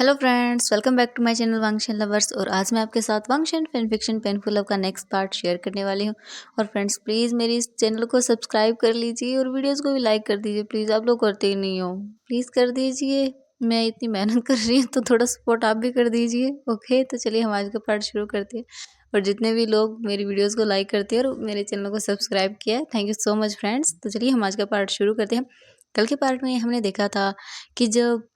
Hello friends, welcome back to my channel Wangxian lovers. और आज मैं आपके साथ Wangxian fan fiction painful love का नेक्स्ट पार्ट शेयर करने वाली हूँ। और फ्रेंड्स प्लीज़ मेरी इस चैनल को सब्सक्राइब कर लीजिए और वीडियोस को भी लाइक कर दीजिए। प्लीज़, आप लोग करते ही नहीं हो, प्लीज़ कर दीजिए। मैं इतनी मेहनत कर रही हूँ तो थोड़ा सपोर्ट आप भी कर दीजिए। ओके, तो चलिए हम आज का पार्ट शुरू करते हैं। और जितने भी लोग मेरी वीडियोज़ को लाइक करते हैं और मेरे चैनल को सब्सक्राइब किया है, thank you so much friends. तो चलिए हम आज का पार्ट शुरू करते हैं। कल के पार्ट में हमने देखा था कि जब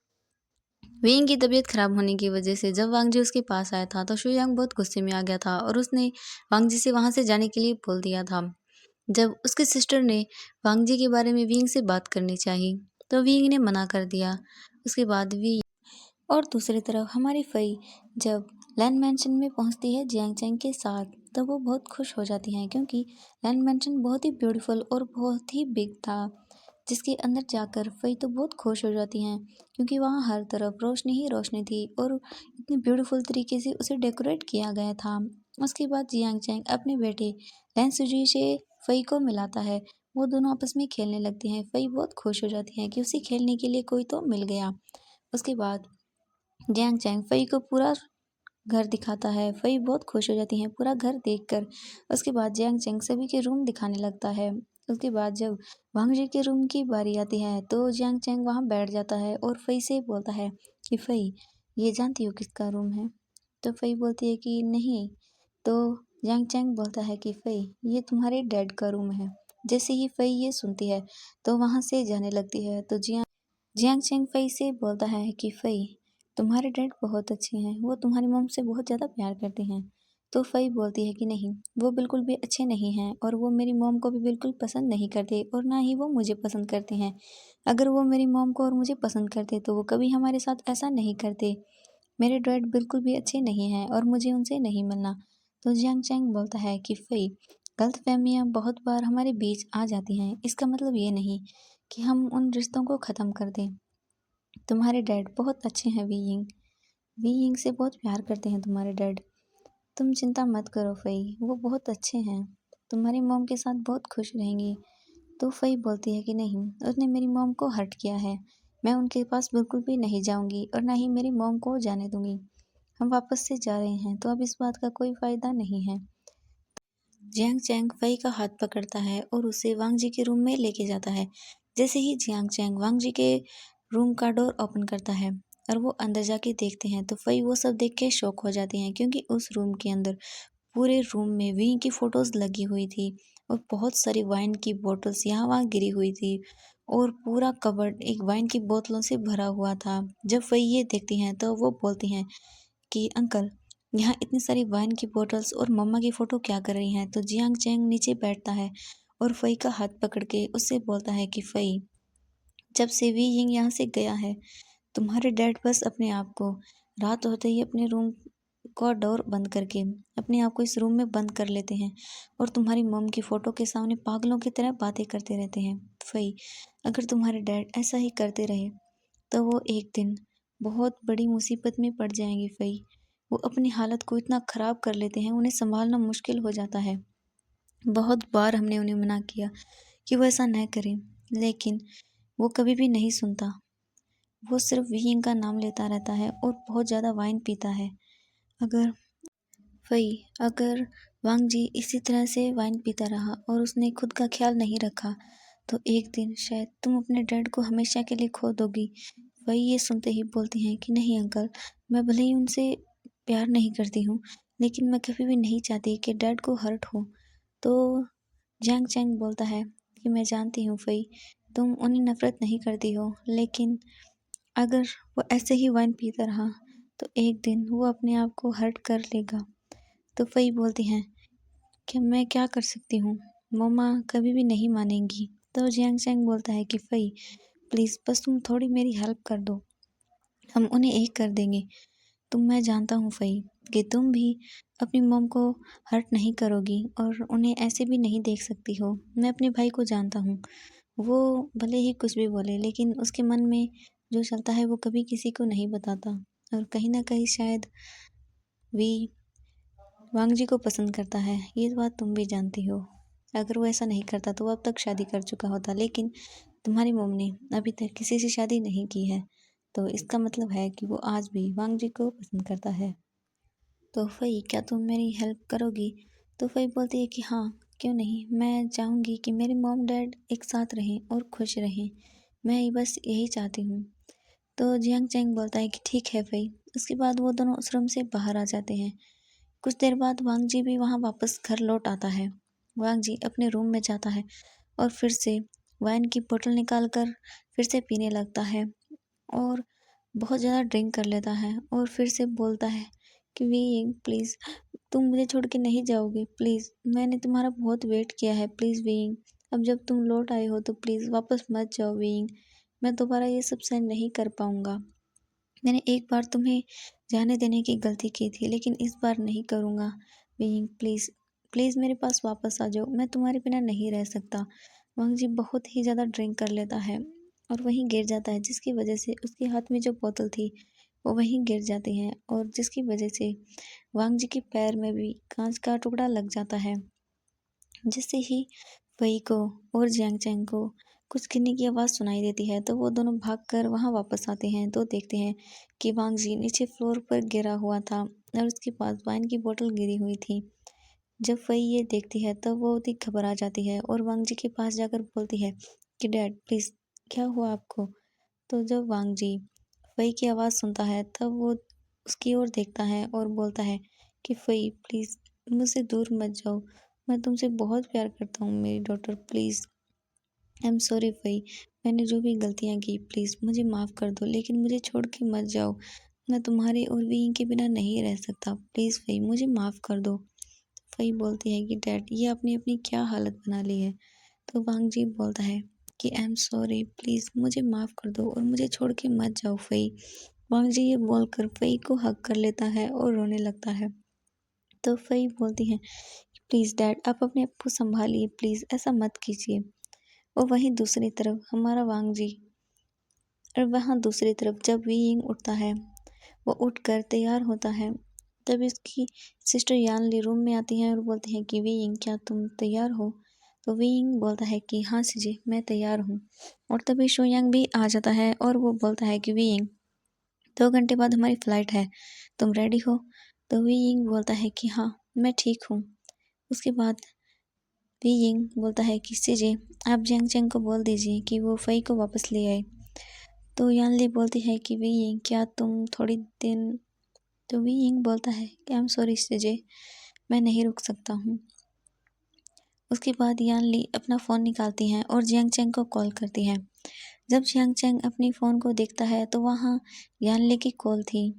विंग की तबीयत खराब होने की वजह से जब वांग जी उसके पास आया था तो शुयांग बहुत गुस्से में आ गया था और उसने वांग जी से वहां से जाने के लिए बोल दिया था। जब उसके सिस्टर ने वांग जी के बारे में विंग से बात करनी चाहिए तो विंग ने मना कर दिया। उसके बाद वी और दूसरी तरफ हमारी फई जब लैंड मैंशन में पहुंचती है जियांग चैंग के साथ तो वो बहुत खुश हो जाती हैं क्योंकि लैंड मैंशन बहुत ही ब्यूटीफुल और बहुत ही बिग था, जिसके अंदर जाकर फई तो बहुत खुश हो जाती हैं क्योंकि वहाँ हर तरफ रोशनी ही रोशनी थी और इतनी ब्यूटीफुल तरीके से उसे डेकोरेट किया गया था। उसके बाद जियांग चैंग अपने बेटे लैन सुजी से फई को मिलाता है। वो दोनों आपस में खेलने लगते हैं। फई बहुत खुश हो जाती है कि उसे खेलने के लिए कोई तो मिल गया। उसके बाद जियांग चैंग फई को पूरा घर दिखाता है। फई बहुत खुश हो जाती हैं पूरा घर देखकर। उसके बाद जियांग चैंग सभी के रूम दिखाने लगता है। उसके बाद जब वांग जी के रूम की बारी आती है तो जियांग चैंग वहाँ बैठ जाता है और फई से बोलता है कि फई, ये जानती हो किसका रूम है? तो फई बोलती है कि नहीं। तो जियांग चैंग बोलता है कि फई, ये तुम्हारे डैड का रूम है। जैसे ही फई ये सुनती है तो वहाँ से जाने लगती है। तो जियांग चैंग फई से बोलता है कि फई, तुम्हारे डैड बहुत अच्छे हैं, वो तुम्हारी मॉम से बहुत ज़्यादा प्यार करते हैं। तो फई बोलती है कि नहीं, वो बिल्कुल भी अच्छे नहीं हैं और वो मेरी मॉम को भी बिल्कुल पसंद नहीं करते और ना ही वो मुझे पसंद करते हैं। अगर वो मेरी मॉम को और मुझे पसंद करते तो वो कभी हमारे साथ ऐसा नहीं करते। मेरे डैड बिल्कुल भी अच्छे नहीं हैं और मुझे उनसे नहीं मिलना। तो जियांग चैंग बोलता है कि फई, गलतफहमियाँ बहुत बार हमारे बीच आ जाती हैं, इसका मतलब ये नहीं कि हम उन रिश्तों को ख़त्म कर दें। तुम्हारे डैड बहुत अच्छे हैं वी यिंग से बहुत प्यार करते हैं तुम्हारे डैड। तुम चिंता मत करो फई, वो बहुत अच्छे हैं, तुम्हारी मॉम के साथ बहुत खुश रहेंगी। तो फई बोलती है कि नहीं, उसने मेरी मॉम को हर्ट किया है, मैं उनके पास बिल्कुल भी नहीं जाऊंगी और ना ही मेरी मॉम को जाने दूंगी। हम वापस से जा रहे हैं तो अब इस बात का कोई फायदा नहीं है। जियांग चैंग फई का हाथ पकड़ता है और उसे वांग जी के रूम में लेके जाता है। जैसे ही जियांग चैंग वांग जी के रूम का डोर ओपन करता है और वो अंदर जाके देखते हैं तो फई वो सब देख के शॉक हो जाती हैं क्योंकि उस रूम के अंदर पूरे रूम में वी की फोटोज लगी हुई थी और बहुत सारी वाइन की बोतल्स यहाँ वहाँ गिरी हुई थी और पूरा कबर्ड एक वाइन की बोतलों से भरा हुआ था। जब फई ये देखती हैं तो वो बोलती हैं कि अंकल, यहाँ इतनी सारी वाइन की बोतल्स और मम्मा की फ़ोटो क्या कर रही हैं? तो जियांग चैंग नीचे बैठता है और फई का हाथ पकड़ के उससे बोलता है कि फई, जब से वी यिंग यहाँ से गया है तुम्हारे डैड बस अपने आप को रात होते ही अपने रूम का डोर बंद करके अपने आप को इस रूम में बंद कर लेते हैं और तुम्हारी मॉम की फ़ोटो के सामने पागलों की तरह बातें करते रहते हैं। फई, अगर तुम्हारे डैड ऐसा ही करते रहे तो वो एक दिन बहुत बड़ी मुसीबत में पड़ जाएंगे फई। वो अपनी हालत को इतना ख़राब कर लेते हैं, उन्हें संभालना मुश्किल हो जाता है। बहुत बार हमने उन्हें मना किया कि वो ऐसा न करें, लेकिन वो कभी भी नहीं सुनता। वो सिर्फ विहिंग का नाम लेता रहता है और बहुत ज़्यादा वाइन पीता है। अगर फई, अगर वांग जी इसी तरह से वाइन पीता रहा और उसने खुद का ख्याल नहीं रखा तो एक दिन शायद तुम अपने डैड को हमेशा के लिए खो दोगी। वही ये सुनते ही बोलती हैं कि नहीं अंकल, मैं भले ही उनसे प्यार नहीं करती हूँ लेकिन मैं कभी भी नहीं चाहती कि डैड को हर्ट हो। तो जैंग चैंग बोलता है कि मैं जानती हूँ फई, तुम उन्हें नफरत नहीं करती हो, लेकिन अगर वो ऐसे ही वाइन पीता रहा तो एक दिन वो अपने आप को हर्ट कर लेगा। तो फई बोलती हैं कि मैं क्या कर सकती हूँ, मम्मा कभी भी नहीं मानेंगी। तो जियांग चैंग बोलता है कि फई, प्लीज़ बस तुम थोड़ी मेरी हेल्प कर दो, हम उन्हें एक कर देंगे। मैं जानता हूँ फई कि तुम भी अपनी मॉम को हर्ट नहीं करोगी और उन्हें ऐसे भी नहीं देख सकती हो। मैं अपने भाई को जानता हूँ, वो भले ही कुछ भी बोले लेकिन उसके मन में जो चलता है वो कभी किसी को नहीं बताता और कहीं ना कहीं शायद वी वांग जी को पसंद करता है। ये बात तुम भी जानती हो। अगर वो ऐसा नहीं करता तो वो अब तक शादी कर चुका होता, लेकिन तुम्हारी मॉम ने अभी तक किसी से शादी नहीं की है। तो इसका मतलब है कि वो आज भी वांग जी को पसंद करता है। तो फ़ई, क्या तुम मेरी हेल्प करोगी? तो फ़ई बोलती है कि हाँ, क्यों नहीं, मैं चाहूँगी कि मेरे मॉम डैड एक साथ रहें और खुश रहें। मैं बस यही चाहती हूँ। तो जियांग चैंग बोलता है कि ठीक है फ़ई। उसके बाद वो दोनों उस रूम से बाहर आ जाते हैं। कुछ देर बाद वांग जी भी वहाँ वापस घर लौट आता है। वांग जी अपने रूम में जाता है और फिर से वाइन की बोतल निकाल कर फिर से पीने लगता है और बहुत ज़्यादा ड्रिंक कर लेता है और फिर से बोलता है कि वीइंग प्लीज़, तुम मुझे छोड़ के नहीं जाओगे प्लीज़, मैंने तुम्हारा बहुत वेट किया है प्लीज़ वीइंग, अब जब तुम लौट आए हो तो प्लीज़ वापस मत जाओ वीइंग, मैं दोबारा ये सब सहन नहीं कर पाऊँगा। मैंने एक बार तुम्हें जाने देने की गलती की थी लेकिन इस बार नहीं करूँगा। वीइंग प्लीज़, प्लीज़ मेरे पास वापस आ जाओ, मैं तुम्हारे बिना नहीं रह सकता। वांग जी बहुत ही ज़्यादा ड्रिंक कर लेता है और वहीं गिर जाता है, जिसकी वजह से उसके हाथ में जो बोतल थी वो वहीं गिर जाती है और जिसकी वजह से वांग जी के पैर में भी कांच का टुकड़ा लग जाता है। जिससे ही वही को और जियांग चैंग को कुछ गिरने की आवाज़ सुनाई देती है, तो वो दोनों भागकर वहाँ वापस आते हैं तो देखते हैं कि वांग जी नीचे फ्लोर पर गिरा हुआ था और उसके पास वाइन की बोतल गिरी हुई थी। जब वही ये देखती है तब वो बहुत ही घबरा जाती है और वांग जी के पास जाकर बोलती है कि डैड प्लीज़, क्या हुआ आपको? तो जब वांग जी वही की आवाज़ सुनता है तब वो उसकी ओर देखता है और बोलता है कि फ़ई प्लीज़, मुझसे दूर मत जाओ, मैं तुमसे बहुत प्यार करता हूँ मेरी daughter, please I am sorry फ़ई, मैंने जो भी गलतियाँ की प्लीज़ मुझे माफ़ कर दो, लेकिन मुझे छोड़ के मत जाओ, मैं तुम्हारे और वीइंग के बिना नहीं रह सकता, प्लीज़ फ़ई मुझे माफ़ कर दो। फ़ई बोलती है कि डैड, ये आपने अपनी क्या हालत बना ली है? तो वांग जी बोलता है कि आई एम सॉरी, प्लीज़ मुझे माफ़ कर दो और मुझे छोड़ के मत जाओ फ़ई। वांग जी ये बोलकर फ़ई को हग कर लेता है और रोने लगता है। तो फ़ई बोलती है, प्लीज़ डैड, आप अपने आप को सँभालिए प्लीज़, ऐसा मत कीजिए। और वहीं दूसरी तरफ हमारा वांग जी, और वहाँ दूसरी तरफ जब वीइंग उठता है, वो उठकर तैयार होता है, तब इसकी सिस्टर यानली रूम में आती हैं और बोलती हैं कि वीइंग, क्या तुम तैयार हो? तो वीइंग बोलता है कि हाँ सीजे, मैं तैयार हूँ। और तभी शोयांग भी आ जाता है और वो बोलता है कि वीइंग, 2 घंटे बाद हमारी फ़्लाइट है, तुम रेडी हो? तो वीइंग बोलता है कि हाँ, मैं ठीक हूँ। उसके बाद वीइंग बोलता है कि सीजे, आप जियांग चैंग को बोल दीजिए कि वो फ़ई को वापस ले आए। तो यानली बोलती है कि वीइंग, क्या तुम थोड़ी दिन, तो वीइंग बोलता है कि आई एम सॉरी सीजे, मैं नहीं रुक सकता हूँ। उसके बाद यानली अपना फ़ोन निकालती हैं और जियांग चैंग को कॉल करती हैं। जब जियांग चैंग अपनी फ़ोन को देखता है तो वहाँ यानली की कॉल थी।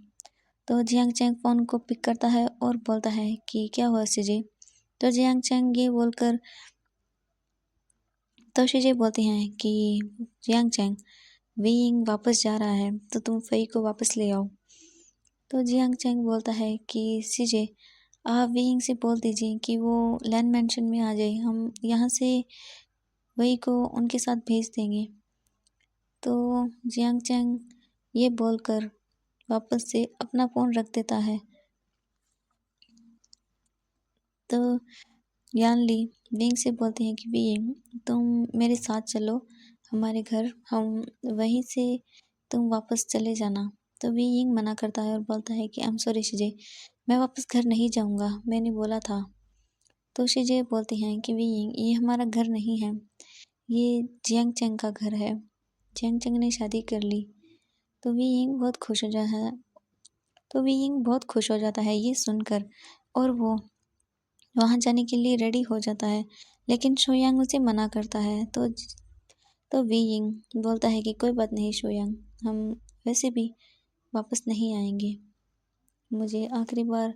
तो जियांग चैंग फ़ोन को पिक करता है और बोलता है कि क्या हुआ सीजे? तो जियांग चैंग ये बोलकर, तो शीजे बोलते हैं कि जियांग चैंग, वीइंग वापस जा रहा है तो तुम फ़ई को वापस ले आओ। तो जियांग चैंग बोलता है कि सीजे, आप वीइंग से बोल दीजिए कि वो लैन मेंशन में आ जाए, हम यहाँ से वही को उनके साथ भेज देंगे। तो जियांग चैंग ये बोलकर वापस से अपना फ़ोन रख देता है। तो यानली विंग से बोलते हैं कि विंग, तुम मेरे साथ चलो हमारे घर, हम वहीं से तुम वापस चले जाना। तो विंग मना करता है और बोलता है कि आई एम सॉरी शिजे, मैं वापस घर नहीं जाऊंगा, मैंने बोला था। तो शिजे बोलते हैं कि विंग, ये हमारा घर नहीं है, ये जियांग चैंग का घर है, जियांग चैंग ने शादी कर ली। तो विंग बहुत खुश हो जाता है, तो विंग बहुत खुश हो जाता है ये सुनकर और वो वहाँ जाने के लिए रेडी हो जाता है, लेकिन शोयांग उसे मना करता है। तो वी यिंग बोलता है कि कोई बात नहीं शोयांग, हम वैसे भी वापस नहीं आएंगे, मुझे आखिरी बार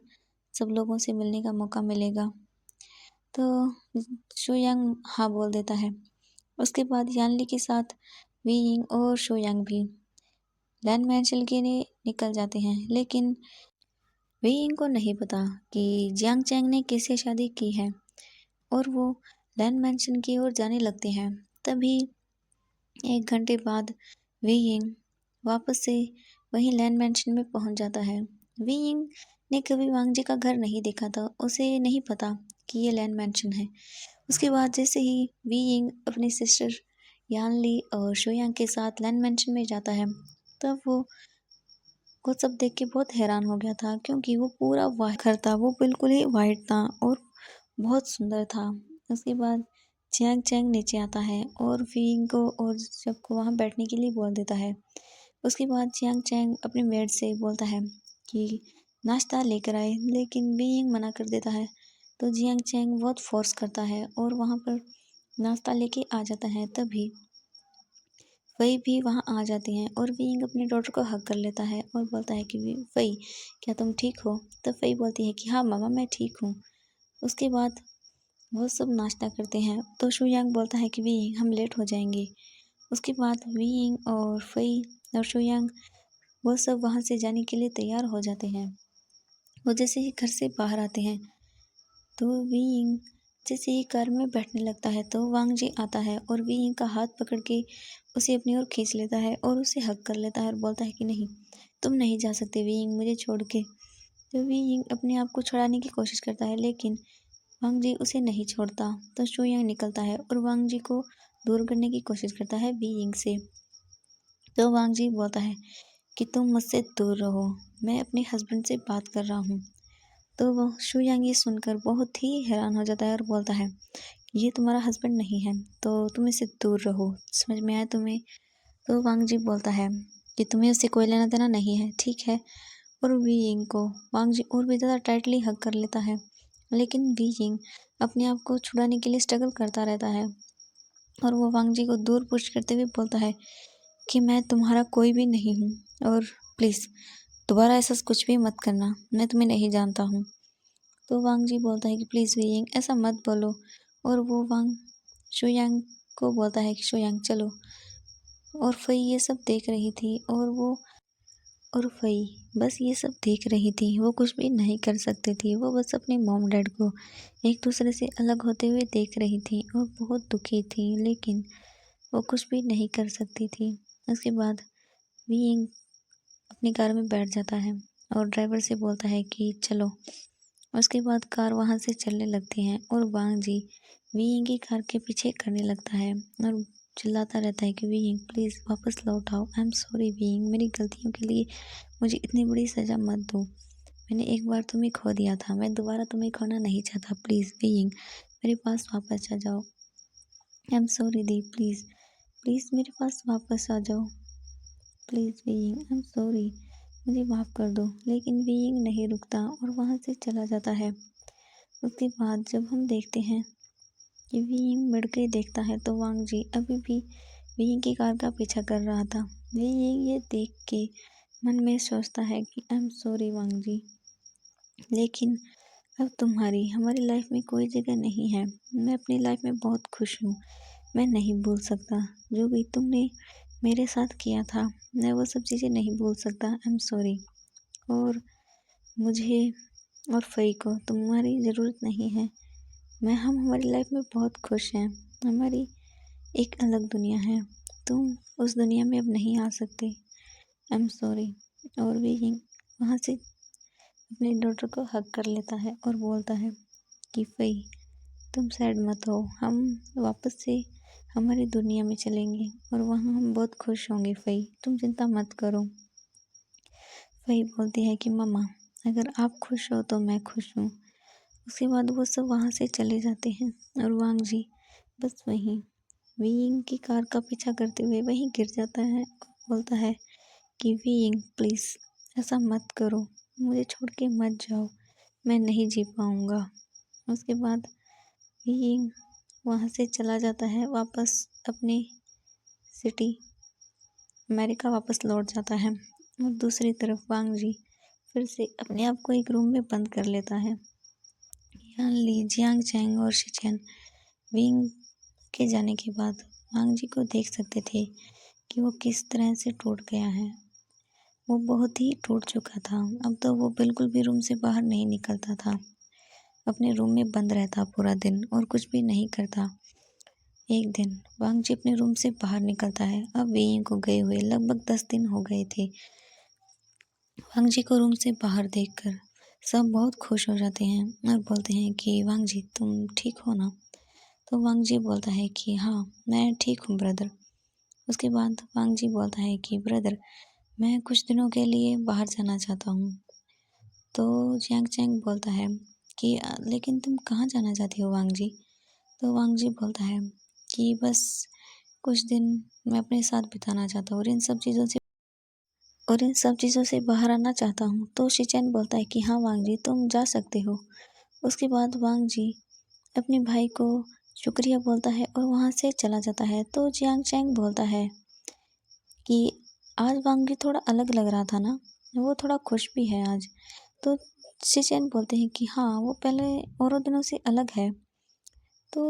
सब लोगों से मिलने का मौका मिलेगा। तो शोयांग हाँ बोल देता है। उसके बाद यानली के साथ वी यिंग और शोयांग भी लैंड मैंशन के लिए निकल जाते हैं, लेकिन वी यिंग को नहीं पता कि जियांग चैंग ने किससे शादी की है और वो लैंड मैंशन की ओर जाने लगते हैं। तभी 1 घंटे बाद वीइंग वापस से वहीं लैंड मैंशन में पहुंच जाता है। वीइंग ने कभी वांग जी का घर नहीं देखा था, उसे नहीं पता कि ये लैंड मैंशन है। उसके बाद जैसे ही वीइंग अपनी सिस्टर यानली और शोयांग के साथ लैंड मैंशन में जाता है, तब वो सब देख के बहुत हैरान हो गया था, क्योंकि वो पूरा वाइट घर था, वो बिल्कुल ही वाइट था और बहुत सुंदर था। उसके बाद चियांग चैंग नीचे आता है और वीइंग को और सबको वहाँ बैठने के लिए बोल देता है। उसके बाद चियांग चैंग अपने मेड से बोलता है कि नाश्ता लेकर आए, लेकिन वीइंग मना कर देता है। तो जियांग चैंग बहुत फोर्स करता है और वहाँ पर नाश्ता लेके आ जाता है। तभी वही भी वहाँ आ जाती हैं और वीइंग अपने डॉटर को हग कर लेता है और बोलता है कि वही, क्या तुम ठीक हो? तब वही बोलती है कि हाँ मामा, मैं ठीक हूँ। उसके बाद वो सब नाश्ता करते हैं तो शुयांग बोलता है कि वीइंग, हम लेट हो जाएंगे। उसके बाद वीइंग और फई और शुयांग वो सब वहाँ से जाने के लिए तैयार हो जाते हैं। वो जैसे ही घर से बाहर आते हैं तो वीइंग जैसे ही कार में बैठने लगता है तो वांग जी आता है और वीइंग का हाथ पकड़ के उसे अपनी ओर खींच लेता है और उसे हक कर लेता है और बोलता है कि नहीं, तुम नहीं जा सकते वीइंग, मुझे छोड़ के। तो वीइंग अपने आप को छुड़ाने की कोशिश करता है, लेकिन वांग जी उसे नहीं छोड़ता। तो शुयांग निकलता है और वांग जी को दूर करने की कोशिश करता है वीइंग से। तो वांग जी बोलता है कि तुम मुझसे दूर रहो, मैं अपने हस्बैंड से बात कर रहा हूँ। तो वो शुयांग ये सुनकर बहुत ही हैरान हो जाता है और बोलता है, ये तुम्हारा हस्बैंड नहीं है, तो तुम इससे दूर रहो, समझ में आया तुम्हें? तो वांग जी बोलता है कि तुम्हें उससे कोई लेना देना नहीं है, ठीक है? और वीइंग को वांग जी और भी ज़्यादा टाइटली हग कर लेता है, लेकिन वीइंग अपने आप को छुड़ाने के लिए स्ट्रगल करता रहता है और वो वांग जी को दूर पुश करते हुए बोलता है कि मैं तुम्हारा कोई भी नहीं हूँ और प्लीज़ दोबारा ऐसा कुछ भी मत करना, मैं तुम्हें नहीं जानता हूँ। तो वांग जी बोलता है कि प्लीज़ वीइंग, ऐसा मत बोलो। और वो वांग शुयांग को बोलता है कि शुयांग चलो। और फई ये सब देख रही थी और फई बस ये सब देख रही थी, वो कुछ भी नहीं कर सकती थी। वो बस अपने मॉम डैड को एक दूसरे से अलग होते हुए देख रही थी और बहुत दुखी थी, लेकिन वो कुछ भी नहीं कर सकती थी। उसके बाद वीइंग अपनी कार में बैठ जाता है और ड्राइवर से बोलता है कि चलो। उसके बाद कार वहाँ से चलने लगती है और वांग जी वीइंग की कार के पीछे करने लगता है और चिल्लाता रहता है कि वीइंग प्लीज़ वापस लौट आओ, आई एम सॉरी वीइंग, मेरी गलतियों के लिए मुझे इतनी बड़ी सज़ा मत दो। मैंने एक बार तुम्हें खो दिया था, मैं दोबारा तुम्हें खोना नहीं चाहता, प्लीज़ वीइंग मेरे पास वापस आ जाओ। आई am sorry the, please please मेरे पास वापस आ जाओ, please weighing, I am sorry, मुझे माफ़ कर दो। लेकिन वीइंग नहीं रुकता और वहाँ से चला जाता है। उसके बाद जब हम देखते हैं कि वीइंग मुड़ के देखता है तो वांग जी अभी भी वीइंग की कार का पीछा कर रहा था। वीइंग ये देख के मन में सोचता है कि आई एम सॉरी वांग जी, लेकिन अब तुम्हारी हमारी लाइफ में कोई जगह नहीं है। मैं अपनी लाइफ में बहुत खुश हूँ, मैं नहीं भूल सकता जो भी तुमने मेरे साथ किया था, मैं वो सब चीज़ें नहीं भूल सकता, आई एम सॉरी। और मुझे और फई को तुम्हारी ज़रूरत नहीं है। हम हमारी लाइफ में बहुत खुश हैं, हमारी एक अलग दुनिया है, तुम उस दुनिया में अब नहीं आ सकते, आई एम सॉरी। और वी वहाँ से अपने डॉटर को हग कर लेता है और बोलता है कि फई तुम सैड मत हो, हम वापस से हमारी दुनिया में चलेंगे और वहाँ हम बहुत खुश होंगे फई, तुम चिंता मत करो। फई बोलती है कि मम्मा अगर आप खुश हो तो मैं खुश हूँ। उसके बाद वो सब वहाँ से चले जाते हैं और वांग जी बस वहीं वीइंग की कार का पीछा करते हुए वहीं गिर जाता है और बोलता है कि वीइंग प्लीज़ ऐसा मत करो, मुझे छोड़ के मत जाओ, मैं नहीं जी पाऊँगा। उसके बाद वीइंग वहाँ से चला जाता है वापस अपनी सिटी अमेरिका वापस लौट जाता है और दूसरी तरफ वांग जी फिर से अपने आप को एक रूम में बंद कर लेता है। यान ली, जियांग चैंग और शिचेन विंग के जाने के बाद वांग जी को देख सकते थे कि वो किस तरह से टूट गया है। वो बहुत ही टूट चुका था। अब तो वो बिल्कुल भी रूम से बाहर नहीं निकलता था, अपने रूम में बंद रहता पूरा दिन और कुछ भी नहीं करता। एक दिन वांग जी अपने रूम से बाहर निकलता है। अब वेइंग को गए हुए लगभग 10 दिन हो गए थे। वांग जी को रूम से बाहर देखकर सब बहुत खुश हो जाते हैं और बोलते हैं कि वांग जी तुम ठीक हो ना? तो वांग जी बोलता है कि हाँ मैं ठीक हूँ ब्रदर। उसके बाद वांग जी बोलता है कि ब्रदर मैं कुछ दिनों के लिए बाहर जाना चाहता हूँ। तो जियांग चैंग बोलता है कि लेकिन तुम कहाँ जाना चाहती हो वांग जी? तो वांग जी बोलता है कि बस कुछ दिन मैं अपने साथ बिताना चाहता हूँ और इन सब चीज़ों से बाहर आना चाहता हूँ। तो शिचैन बोलता है कि हाँ वांग जी, तुम जा सकते हो। उसके बाद वांग जी अपने भाई को शुक्रिया बोलता है और वहाँ से चला जाता है। तो जियांग चैंग बोलता है कि आज वांग जी थोड़ा अलग लग रहा था ना, वो थोड़ा खुश भी है आज। तो शिचैन बोलते हैं कि हाँ, वो पहले औरों दिनों से अलग है। तो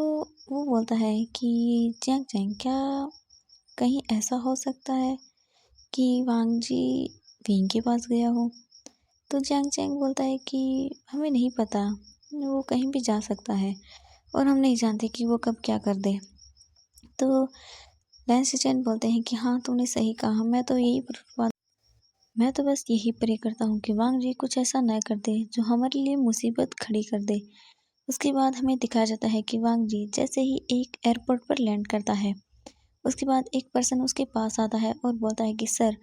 वो बोलता है कि जियांग चैंग, क्या कहीं ऐसा हो सकता है कि वांग जी विंग के पास गया हो? तो जियांग चैंग बोलता है कि हमें नहीं पता, वो कहीं भी जा सकता है और हम नहीं जानते कि वो कब क्या कर दे। तो लैन सिचेन बोलते हैं कि हाँ, तुमने सही कहा। मैं तो बस यही प्रे करता हूँ कि वांग जी कुछ ऐसा न कर दे जो हमारे लिए मुसीबत खड़ी कर दे। उसके बाद हमें दिखाया जाता है कि वांग जी जैसे ही एक एयरपोर्ट पर लैंड करता है, उसके बाद एक पर्सन उसके पास आता है और बोलता है कि सर,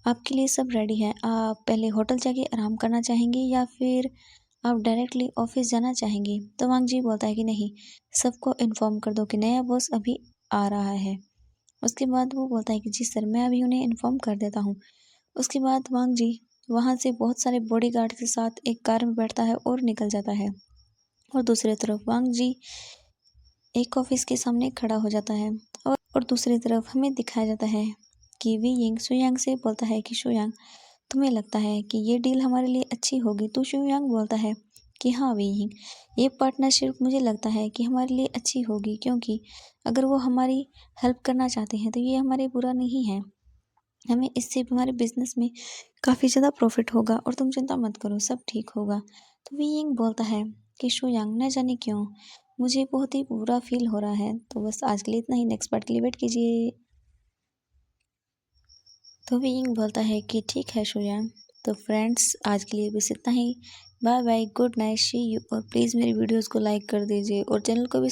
आपके लिए सब रेडी है। आप पहले होटल जाके आराम करना चाहेंगे या फिर आप डायरेक्टली ऑफिस जाना चाहेंगे? तो वांग जी बोलता है कि नहीं, सबको इन्फॉर्म कर दो कि नया बॉस अभी आ रहा है। उसके बाद वो बोलता है कि जी सर, मैं अभी उन्हें इन्फॉर्म कर देता हूँ। उसके बाद वांग जी वहाँ से बहुत सारे बॉडीगार्ड के साथ एक कार में बैठता है और निकल जाता है। और दूसरी तरफ वांग जी एक ऑफिस के सामने खड़ा हो जाता है और दूसरी तरफ हमें दिखाया जाता है कि वी यिंग शुयांग से बोलता है कि शुयांग, तुम्हें लगता है कि ये डील हमारे लिए अच्छी होगी? तो शुयांग बोलता है कि हाँ वी यिंग, ये पार्टनरशिप मुझे लगता है कि हमारे लिए अच्छी होगी, क्योंकि अगर वो हमारी हेल्प करना चाहते हैं तो ये हमारे बुरा नहीं है। हमें इससे हमारे बिजनेस में काफ़ी ज़्यादा प्रॉफिट होगा और तुम चिंता मत करो, सब ठीक होगा। तो वी यिंग बोलता है कि शुयांग, न जाने क्यों मुझे बहुत ही बुरा फील हो रहा है। तो बस आज के लिए इतना ही, नेक्स्ट पार्ट के लिए वेट कीजिए। तो विंग बोलता है कि ठीक है शुयांग। तो फ्रेंड्स, आज के लिए बस इतना ही। Bye bye, good night, see you. और प्लीज़ मेरी वीडियोस को लाइक कर दीजिए और चैनल को भी